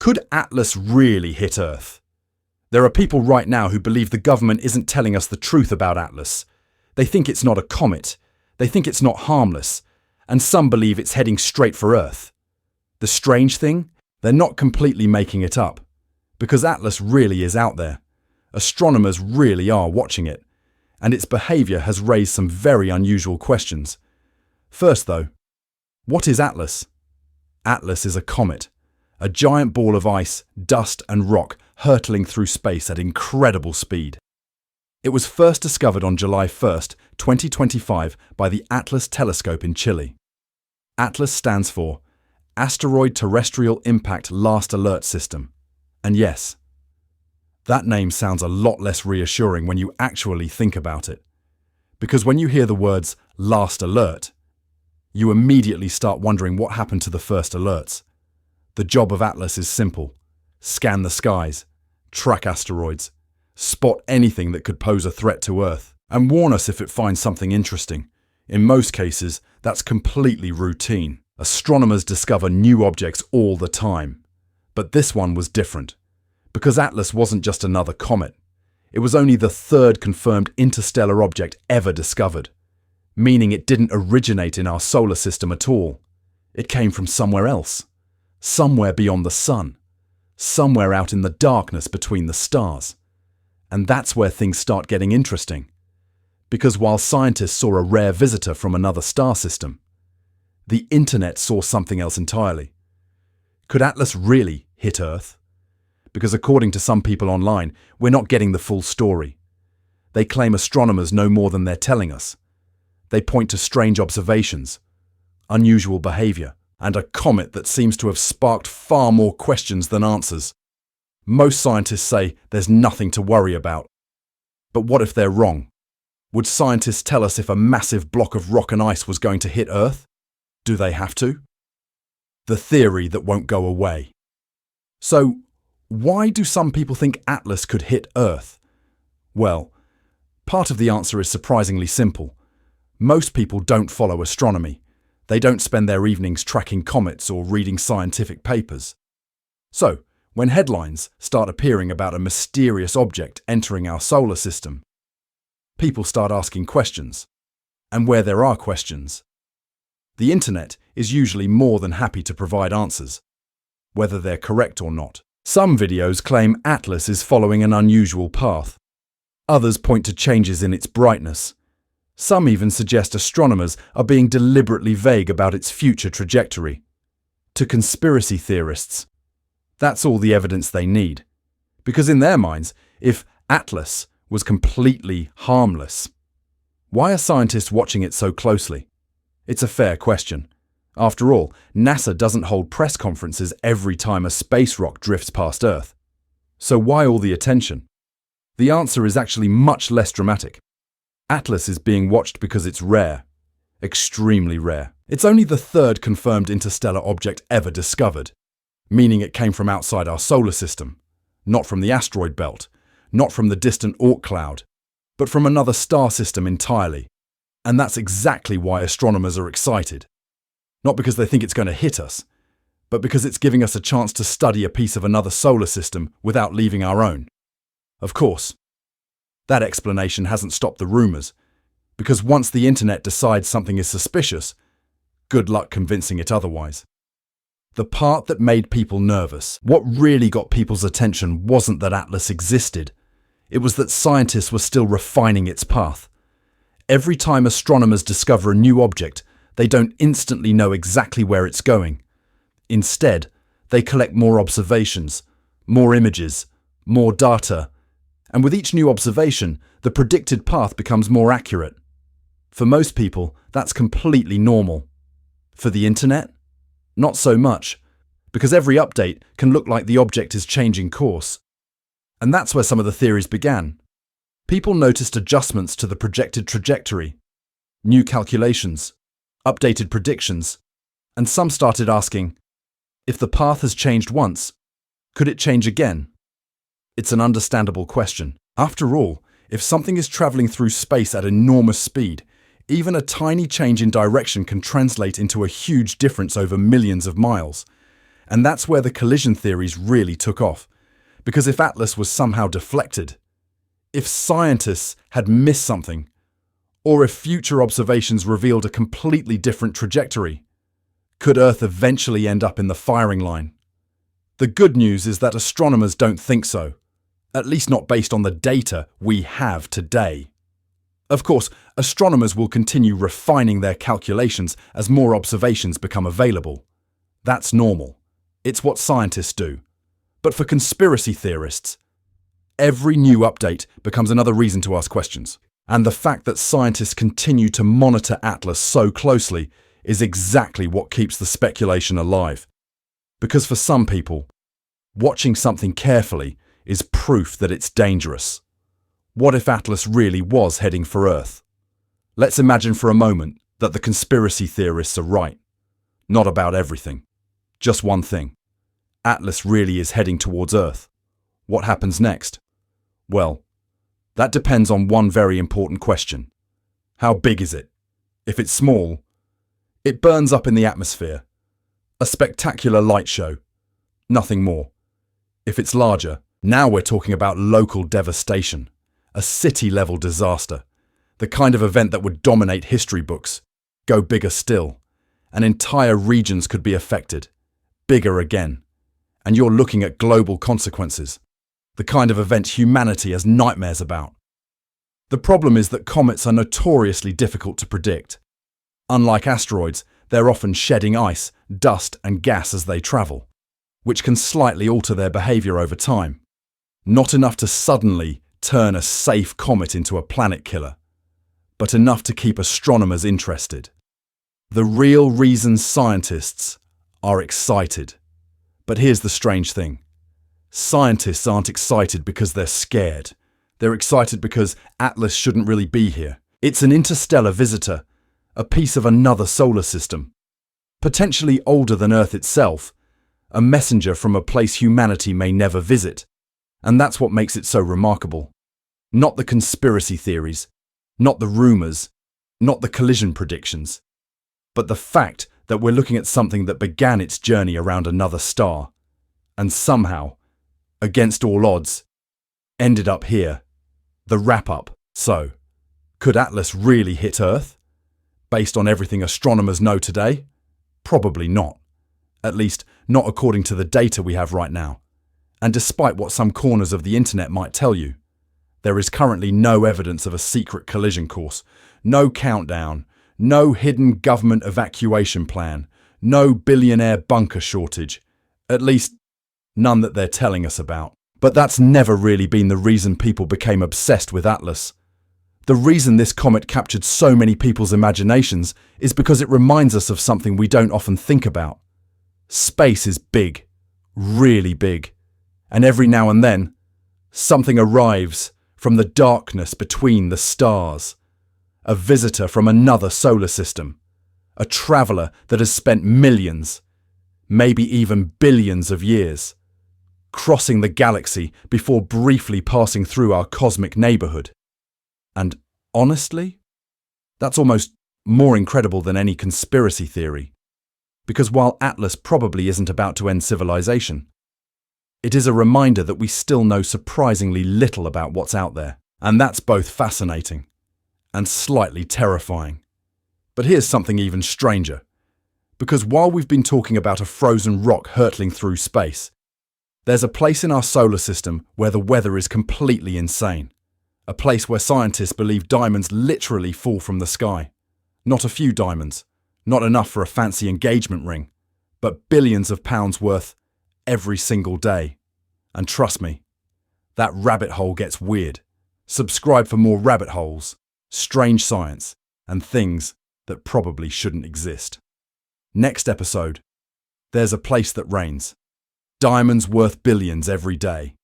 Could Atlas really hit Earth? There are people right now who believe the government isn't telling us the truth about Atlas. They think it's not a comet. They think it's not harmless. And some believe it's heading straight for Earth. The strange thing? They're not completely making it up. Because Atlas really is out there. Astronomers really are watching it. And its behavior has raised some very unusual questions. First though, what is Atlas? Atlas is a comet. A giant ball of ice, dust and rock hurtling through space at incredible speed. It was first discovered on July 1st, 2025 by the Atlas telescope in Chile. Atlas stands for Asteroid Terrestrial Impact Last Alert System. And yes, that name sounds a lot less reassuring when you actually think about it. Because when you hear the words last alert, you immediately start wondering what happened to the first alerts. The job of Atlas is simple. Scan the skies, track asteroids, spot anything that could pose a threat to Earth, and warn us if it finds something interesting. In most cases, that's completely routine. Astronomers discover new objects all the time. But this one was different. Because Atlas wasn't just another comet. It was only the third confirmed interstellar object ever discovered. Meaning it didn't originate in our solar system at all. It came from somewhere else. Somewhere beyond the sun. Somewhere out in the darkness between the stars. And that's where things start getting interesting. Because while scientists saw a rare visitor from another star system, the internet saw something else entirely. Could Atlas really hit Earth? Because according to some people online, we're not getting the full story. They claim astronomers know more than they're telling us. They point to strange observations, unusual behavior, and a comet that seems to have sparked far more questions than answers. Most scientists say there's nothing to worry about. But what if they're wrong? Would scientists tell us if a massive block of rock and ice was going to hit Earth? Do they have to? The theory that won't go away. So, why do some people think Atlas could hit Earth? Well, part of the answer is surprisingly simple. Most people don't follow astronomy. They don't spend their evenings tracking comets or reading scientific papers. So, when headlines start appearing about a mysterious object entering our solar system, people start asking questions. And where there are questions, the internet is usually more than happy to provide answers, whether they're correct or not. Some videos claim Atlas is following an unusual path. Others point to changes in its brightness. Some even suggest astronomers are being deliberately vague about its future trajectory. To conspiracy theorists, that's all the evidence they need. Because in their minds, if Atlas was completely harmless, why are scientists watching it so closely? It's a fair question. After all, NASA doesn't hold press conferences every time a space rock drifts past Earth. So why all the attention? The answer is actually much less dramatic. Atlas is being watched because it's rare. Extremely rare. It's only the third confirmed interstellar object ever discovered, meaning it came from outside our solar system, not from the asteroid belt, not from the distant Oort cloud, but from another star system entirely. And that's exactly why astronomers are excited. Not because they think it's going to hit us, but because it's giving us a chance to study a piece of another solar system without leaving our own. Of course, that explanation hasn't stopped the rumours, because once the internet decides something is suspicious, good luck convincing it otherwise. The part that made people nervous, what really got people's attention, wasn't that Atlas existed. It was that scientists were still refining its path. Every time astronomers discover a new object, they don't instantly know exactly where it's going. Instead, they collect more observations, more images, more data, and with each new observation, the predicted path becomes more accurate. For most people, that's completely normal. For the internet? Not so much, because every update can look like the object is changing course. And that's where some of the theories began. People noticed adjustments to the projected trajectory, new calculations, updated predictions, and some started asking, if the path has changed once, could it change again? It's an understandable question. After all, if something is traveling through space at enormous speed, even a tiny change in direction can translate into a huge difference over millions of miles. And that's where the collision theories really took off. Because if Atlas was somehow deflected, if scientists had missed something, or if future observations revealed a completely different trajectory, could Earth eventually end up in the firing line? The good news is that astronomers don't think so, at least not based on the data we have today. Of course, astronomers will continue refining their calculations as more observations become available. That's normal. It's what scientists do. But for conspiracy theorists, every new update becomes another reason to ask questions. And the fact that scientists continue to monitor Atlas so closely is exactly what keeps the speculation alive. Because for some people, watching something carefully is proof that it's dangerous. What if Atlas really was heading for Earth? Let's imagine for a moment that the conspiracy theorists are right. Not about everything. Just one thing. Atlas really is heading towards Earth. What happens next? Well, that depends on one very important question. How big is it? If it's small, it burns up in the atmosphere. A spectacular light show. Nothing more. If it's larger, now we're talking about local devastation. A city-level disaster. The kind of event that would dominate history books. Go bigger still. And entire regions could be affected. Bigger again. And you're looking at global consequences. The kind of event humanity has nightmares about. The problem is that comets are notoriously difficult to predict. Unlike asteroids, they're often shedding ice, dust and gas as they travel, which can slightly alter their behaviour over time. Not enough to suddenly turn a safe comet into a planet killer, but enough to keep astronomers interested. The real reason scientists are excited. But here's the strange thing. Scientists aren't excited because they're scared. They're excited because Atlas shouldn't really be here. It's an interstellar visitor, a piece of another solar system. Potentially older than Earth itself, a messenger from a place humanity may never visit. And that's what makes it so remarkable. Not the conspiracy theories, not the rumours, not the collision predictions, but the fact that we're looking at something that began its journey around another star, and somehow, against all odds, ended up here. The wrap-up. So, could Atlas really hit Earth? Based on everything astronomers know today? Probably not. At least, not according to the data we have right now. And despite what some corners of the internet might tell you, there is currently no evidence of a secret collision course, no countdown, no hidden government evacuation plan, no billionaire bunker shortage, at least none that they're telling us about. But that's never really been the reason people became obsessed with Atlas. The reason this comet captured so many people's imaginations is because it reminds us of something we don't often think about. Space is big, really big. And every now and then, something arrives from the darkness between the stars. A visitor from another solar system. A traveller that has spent millions, maybe even billions of years, crossing the galaxy before briefly passing through our cosmic neighbourhood. And honestly, that's almost more incredible than any conspiracy theory. Because while Atlas probably isn't about to end civilization, it is a reminder that we still know surprisingly little about what's out there. And that's both fascinating and slightly terrifying. But here's something even stranger. Because while we've been talking about a frozen rock hurtling through space, there's a place in our solar system where the weather is completely insane. A place where scientists believe diamonds literally fall from the sky. Not a few diamonds, not enough for a fancy engagement ring, but billions of pounds worth every single day. And trust me, that rabbit hole gets weird. Subscribe for more rabbit holes, strange science, and things that probably shouldn't exist. Next episode, there's a place that rains. Diamonds worth billions every day.